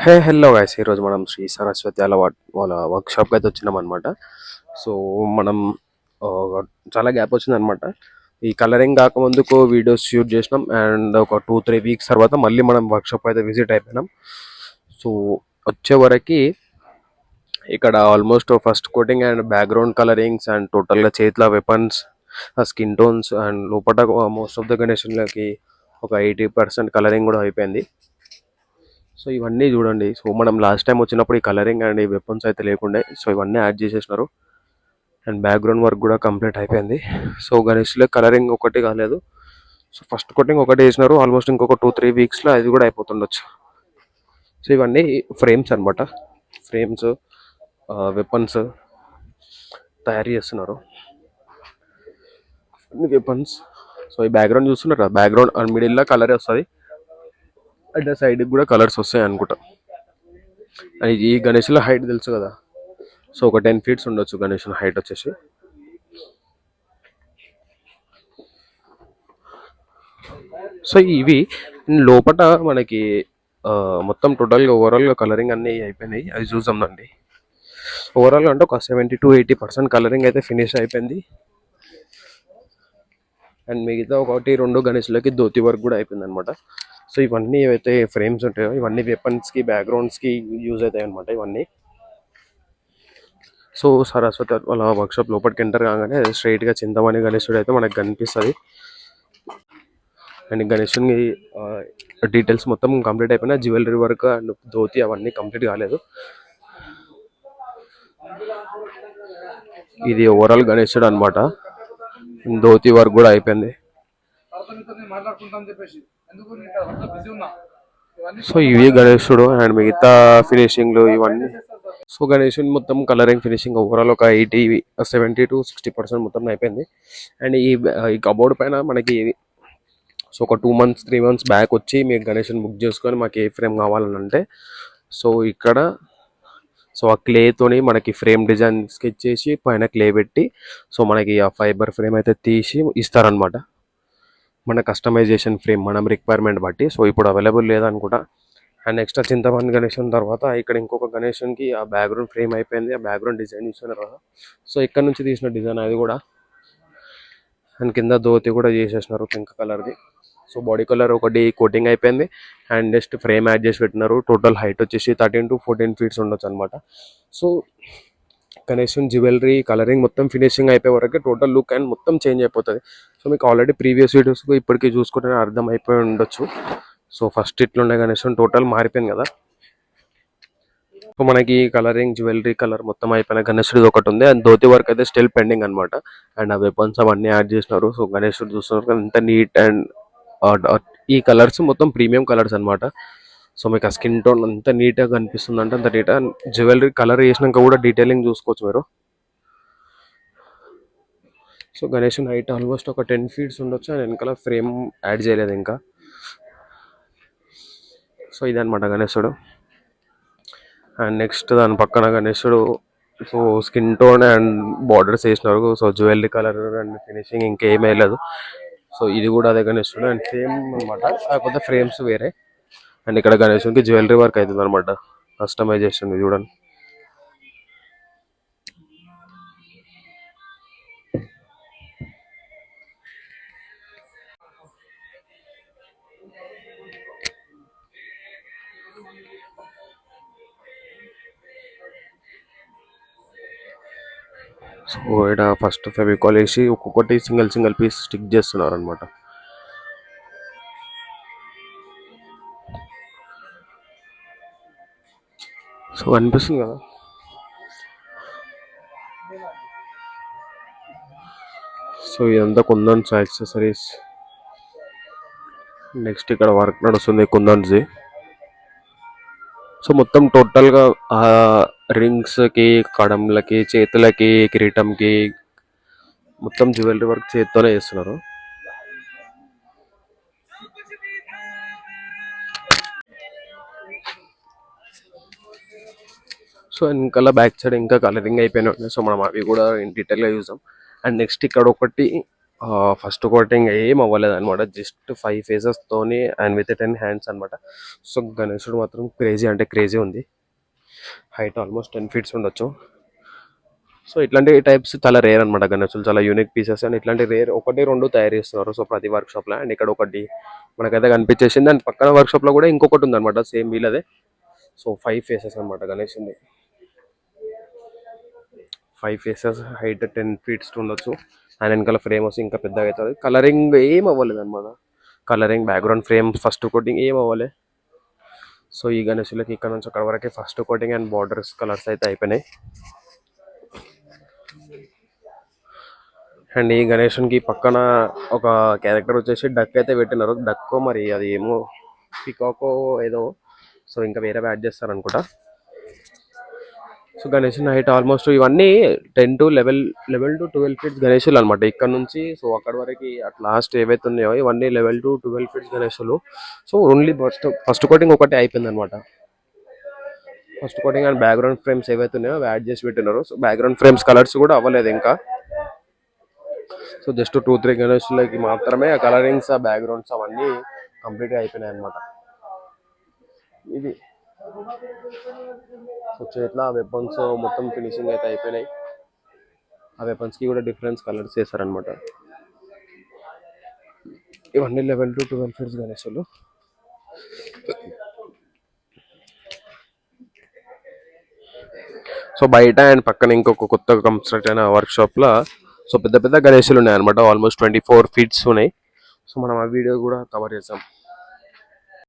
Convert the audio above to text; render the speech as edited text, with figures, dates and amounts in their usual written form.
Hello guys, ఈరోజు మనం శ్రీ సరస్వతి వాళ్ళ వర్క్షాప్కి అయితే వచ్చినాం అనమాట. సో మనం ఆ, చాలా గ్యాప్ వచ్చిందనమాట. ఈ కలరింగ్ కాకముందుకు వీడియోస్ షూట్ చేసినాం అండ్ ఒక 2-3 వీక్స్ తర్వాత మళ్ళీ మనం వర్క్షాప్ అయితే విజిట్ అయిపోయినాం. సో వచ్చే వరకు ఇక్కడ almost first coating and background colourings and టోటల్గా చేతుల వెపన్స్, స్కిన్ టోన్స్ అండ్ లోపల మోస్ట్ ఆఫ్ ద గణేషన్లకి ఒక 80% కలరింగ్ కూడా అయిపోయింది. సో ఇవన్నీ చూడండి. సో మనం లాస్ట్ టైం వచ్చినప్పుడు ఈ కలరింగ్ అండ్ ఈ వెపన్స్ అయితే లేకుండే, సో ఇవన్నీ యాడ్ చేసేసినారు. అండ్ బ్యాక్గ్రౌండ్ వర్క్ కూడా కంప్లీట్ అయిపోయింది. సో గణేష్లో కలరింగ్ ఒకటి కాలేదు. సో ఫస్ట్ కోటింగ్ ఒకటి వేసినారు. ఆల్మోస్ట్ ఇంకొక 2-3 వీక్స్లో అది కూడా అయిపోతుండొచ్చు. సో ఇవన్నీ ఫ్రేమ్స్ అనమాట. ఫ్రేమ్స్, వెపన్స్ తయారు చేస్తున్నారు. అన్ని వెపన్స్. సో ఈ బ్యాక్గ్రౌండ్ చూస్తున్నారు కదా, బ్యాక్గ్రౌండ్ అండ్ మిడిల్లో కలర్ వస్తుంది అండ్ సైడ్కి కూడా కలర్స్ వస్తాయి అనుకుంటా. అండ్ ఈ గణేష్లో హైట్ తెలుసు కదా, సో ఒక 10 feet ఉండొచ్చు గణేష్ హైట్ వచ్చేసి. సో ఇవి లోపట మనకి మొత్తం టోటల్గా ఓవరాల్గా కలరింగ్ అన్నీ అయిపోయినాయి. అది చూద్దామండి. ఓవరాల్గా అంటే ఒక 70-80% కలరింగ్ అయితే ఫినిష్ అయిపోయింది. అండ్ మిగతా 1-2 గణేష్లకి ధోతి వర్క్ కూడా అయిపోయింది అనమాట. సో ఇవన్నీ ఏవైతే ఫ్రేమ్స్ ఉంటాయో ఇవన్నీ వెపన్స్కి, బ్యాక్గ్రౌండ్స్కి యూజ్ అవుతాయి అనమాట ఇవన్నీ. సో సరస్వతి వాళ్ళ వర్క్షాప్ లోపలికి ఎంటర్ కాగానే స్ట్రైట్గా చింతమణి గణేశుడు అయితే మనకు కనిపిస్తుంది. అండ్ గణేశుని డీటెయిల్స్ మొత్తం కంప్లీట్ అయిపోయినా, జ్యువెలరీ వర్క్ అండ్ ధోతి అవన్నీ కంప్లీట్ కాలేదు. ఇది ఓవరాల్ గణేశుడు అనమాట. ధోతి వర్క్ కూడా అయిపోయింది. సో ఇవి గణేశుడు అండ్ మిగతా ఫినిషింగ్లు ఇవన్నీ. సో గణేశుని మొత్తం కలరింగ్ ఫినిషింగ్ ఓవరాల్ ఒక 70-60% మొత్తం అయిపోయింది. అండ్ ఈ కబోర్డ్ పైన మనకి సో ఒక 2-3 months బ్యాక్ వచ్చి మీరు గణేష్ని బుక్ చేసుకొని మాకు ఏ ఫ్రేమ్ కావాలని అంటే, సో ఇక్కడ సో ఆ క్లేతోని మనకి ఫ్రేమ్ డిజైన్ స్కెచ్ చేసి పైన క్లే పెట్టి సో మనకి ఆ ఫైబర్ ఫ్రేమ్ అయితే తీసి ఇస్తారనమాట. మన కస్టమైజేషన్ ఫ్రేమ్ మనం రిక్వైర్మెంట్ బట్టి. సో ఇప్పుడు అవైలబుల్ లేదనుకుంటా. అండ్ నెక్స్ట్ చింతపండు గణేశన్ తర్వాత ఇక్కడ ఇంకొక గణేశన్కి ఆ బ్యాక్గ్రౌండ్ ఫ్రేమ్ అయిపోయింది. ఆ బ్యాక్గ్రౌండ్ డిజైన్ ఇచ్చిన తర్వాత సో ఇక్కడ నుంచి తీసిన డిజైన్ అది కూడా. అండ్ కింద ధోతి కూడా చేసేసినారు పింక్ కలర్ది. సో బాడీ కలర్ ఒకటి కోటింగ్ అయిపోయింది అండ్ నెక్స్ట్ ఫ్రేమ్ యాడ్ చేసి పెట్టినారు. టోటల్ హైట్ వచ్చేసి 13-14 feet ఉండొచ్చు అనమాట. సో గణేశన్ జ్యువెలరీ కలరింగ్ మొత్తం ఫినిషింగ్ అయిపోయే వరకు టోటల్ లుక్ అండ్ మొత్తం చేంజ్ అయిపోతుంది. సో మీకు ఆల్రెడీ ప్రీవియస్ వీడియోస్ ఇప్పటికీ చూసుకుంటే అర్థం అయిపోయి ఉండొచ్చు. సో ఫస్ట్ ఇట్లుండే గణేశన్ టోటల్ మారిపోయింది కదా. సో మనకి కలరింగ్ జ్యువెలరీ కలర్ మొత్తం అయిపోయిన గణేశుడిది ఒకటి ఉంది అండ్ ధోతి వర్క్ అయితే స్టిల్ పెండింగ్ అనమాట. అండ్ ఆ వెపన్స్ అవన్నీ యాడ్ చేసినారు. సో గణేశుడు చూస్తున్నారు ఎంత నీట్ అండ్ ఈ కలర్స్ మొత్తం ప్రీమియం కలర్స్ అనమాట. సో మీకు ఆ స్కిన్ టోన్ అంత నీట్గా కనిపిస్తుంది అంటే అంత నీట్గా. జ్యువెలరీ కలర్ వేసినాక కూడా డీటెయిలింగ్ చూసుకోవచ్చు మీరు. సో గణేశన్ హైట్ ఆల్మోస్ట్ ఒక 10 feet ఉండొచ్చు అండ్ వెనకాల ఫ్రేమ్ యాడ్ చేయలేదు ఇంకా. సో ఇదనమాట గణేశుడు. అండ్ నెక్స్ట్ దాని పక్కన గణేశుడు so skin tone and borders వేసినారు. So jewellery colour and finishing ఇంకేమీ లేదు. సో ఇది కూడా అదే గణేశుడు అండ్ సేమ్ అనమాట, కాకపోతే ఫ్రేమ్స్ వేరే. అండ్ ఇక్కడ గణేశునికి జ్యువెలరీ వర్క్ అవుతుంది అనమాట, కస్టమైజేషన్ చూడండి. సో ఇక్కడ ఫస్ట్ ఫెవికాల్ వేసి ఒక్కొక్కటి సింగిల్ పీస్ స్టిక్ చేస్తున్నారు అనమాట. సో అనిపిస్తుంది కదా. సో ఇదంతా కుందన్స్ యాక్సెసరీస్. నెక్స్ట్ ఇక్కడ వర్క్ నడుస్తుంది కుందన్స్ది. సో మొత్తం టోటల్గా రింగ్స్కి, కడంలకి, చేతులకి, కిరీటంకి మొత్తం జ్యువెలరీ వర్క్ చేతితోనే చేస్తున్నారు. సో ఇంకా బ్యాక్ సైడ్ ఇంకా కలరింగ్ అయిపోయినాయి. సో మనం అవి కూడా డీటెయిల్గా చూసాం. అండ్ నెక్స్ట్ ఇక్కడ ఒకటి ఫస్ట్ కోటింగ్ ఏం అవ్వలేదు అనమాట, జస్ట్ 5 తోని అండ్ విత్ 10 హ్యాండ్స్ అనమాట. సో గణేశుడు మాత్రం క్రేజీ అంటే క్రేజీ ఉంది. హైట్ ఆల్మోస్ట్ 10 feet ఉండొచ్చు. సో ఇట్లాంటి టైప్స్ చాలా రేర్ అనమాట గణేశులు, చాలా యూనిక్ పీసెస్. అండ్ ఇట్లాంటి రేర్ ఒకటి రెండు తయారు చేస్తున్నారు సో ప్రతి వర్క్ షాప్లో. అండ్ ఇక్కడ ఒకటి మనకైతే కనిపించేసింది, అండ్ పక్కన వర్క్ షాప్లో కూడా ఇంకొకటి ఉంది అనమాట సేమ్ వీళ్ళదే. సో 5 faces అనమాట గణేశుని, 5 faces, హైట్ 10 feet ఉండొచ్చు. అండ్ వెనకాల ఫ్రేమ్ వచ్చి ఇంకా పెద్దగా అవుతుంది. కలరింగ్ ఏం అవ్వలేదు అనమాట, colouring background frame first coating ఏం అవ్వలే. సో ఈ గణేశులకి ఇక్కడ నుంచి అక్కడ వరకే first coating and borders colours అయితే అయిపోయినాయి. అండ్ ఈ గణేశునికి పక్కన ఒక క్యారెక్టర్ వచ్చేసి డక్ అయితే పెట్టినారు. డక్ మరి అది ఏమో పికాకో ఏదో, సో ఇంకా వేరే యాడ్ చేస్తారు అనుకుంటా. సో గణేశుని హైట్ ఆల్మోస్ట్ ఇవన్నీ 10 to 12 feet గణేశులు అనమాట ఇక్కడ నుంచి. సో అక్కడ వరకు అట్ లాస్ట్ ఏవైతే ఉన్నాయో ఇవన్నీ 11 to 12 feet గణేశులు. సో ఓన్లీ ఫస్ట్ కోటింగ్ ఒకటి అయిపోయింది అనమాట. First coating and background frames ఏవైతే ఉన్నాయో అవి యాడ్ చేసి పెట్టినారు. సో బ్యాక్గ్రౌండ్ ఫ్రేమ్స్ కలర్స్ కూడా అవ్వలేదు ఇంకా. సో జస్ట్ 2-3 గణేశులకి మాత్రమే ఆ కలరింగ్స్ ఆ బ్యాక్గ్రౌండ్స్ అవన్నీ కంప్లీట్గా అయిపోయినాయి అనమాట. ఇది సో చేతిలో ఆ వెపన్స్ మొత్తం ఫినిషింగ్ అయితే అయిపోయినాయి. ఆ వెపన్స్కి కూడా డిఫరెన్స్ కలర్స్ చేశారనమాట. ఇవన్నీ 11 to 12 feet గణేశులు. సో బయట అండ్ పక్కన ఇంకొక కొత్త కన్స్ట్రక్ట్ అయిన వర్క్ షాప్లో సో పెద్ద పెద్ద గణేశులు ఉన్నాయి అనమాట, ఆల్మోస్ట్ 24 feet ఉన్నాయి. సో మనం ఆ వీడియో కూడా కవర్ చేసాం.